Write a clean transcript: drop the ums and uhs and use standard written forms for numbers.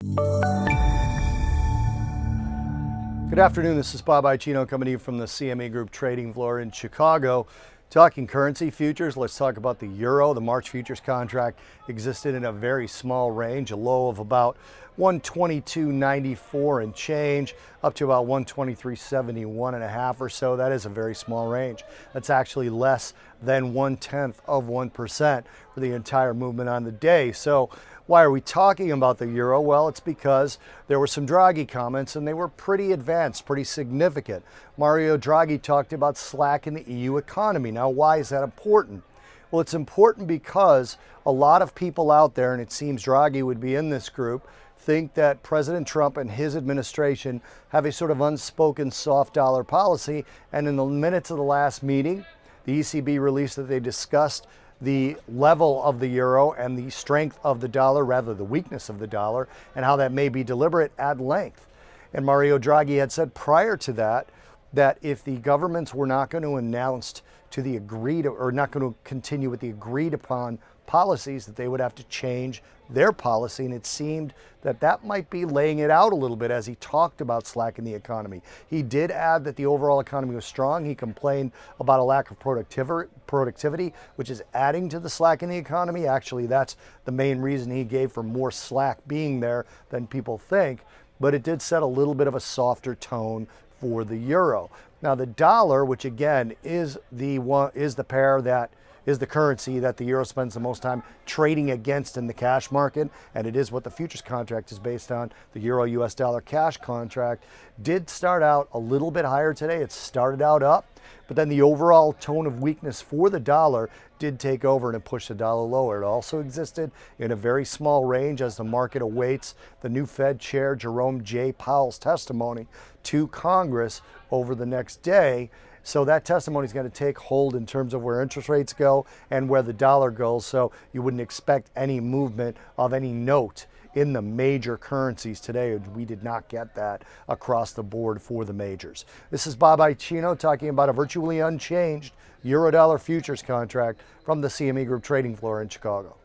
Good afternoon, this is Bob Iaccino coming to you from the CME Group trading floor in Chicago. Talking currency futures, let's talk about the euro. The March futures contract existed in a very small range, a low of about 122.94 and change, up to about 123.71 and a half or so. That is a very small range. That's actually less than 0.1% for the entire movement on the day. So why are we talking about the euro? Well, it's because there were some Draghi comments and they were pretty advanced, pretty significant. Mario Draghi talked about slack in the EU economy. Now, why is that important? Well, it's important because a lot of people out there, and it seems Draghi would be in this group, think that President Trump and his administration have a sort of unspoken soft dollar policy. And in the minutes of the last meeting, the ECB released that they discussed the level of the euro and the strength of the dollar, rather the weakness of the dollar, and how that may be deliberate at length. And Mario Draghi had said prior to that, that if the governments were not going to announce to the agreed, or not going to continue with the agreed upon policies, that they would have to change their policy. And it seemed that that might be laying it out a little bit as he talked about slack in the economy. He did add that the overall economy was strong. He complained about a lack of productivity, which is adding to the slack in the economy. Actually, that's the main reason he gave for more slack being there than people think. But it did set a little bit of a softer tone for the euro. Now the dollar, which again is the currency that the euro spends the most time trading against in the cash market, and it is what the futures contract is based on. The euro US dollar cash contract did start out a little bit higher today. It started out up, but then the overall tone of weakness for the dollar did take over and it pushed the dollar lower. It also existed in a very small range as the market awaits the new Fed Chair Jerome J. Powell's testimony to Congress over the next day. So that testimony is going to take hold in terms of where interest rates go and where the dollar goes. So you wouldn't expect any movement of any note in the major currencies today. We did not get that across the board for the majors. This is Bob Iaccino talking about a virtually unchanged euro dollar futures contract from the CME Group trading floor in Chicago.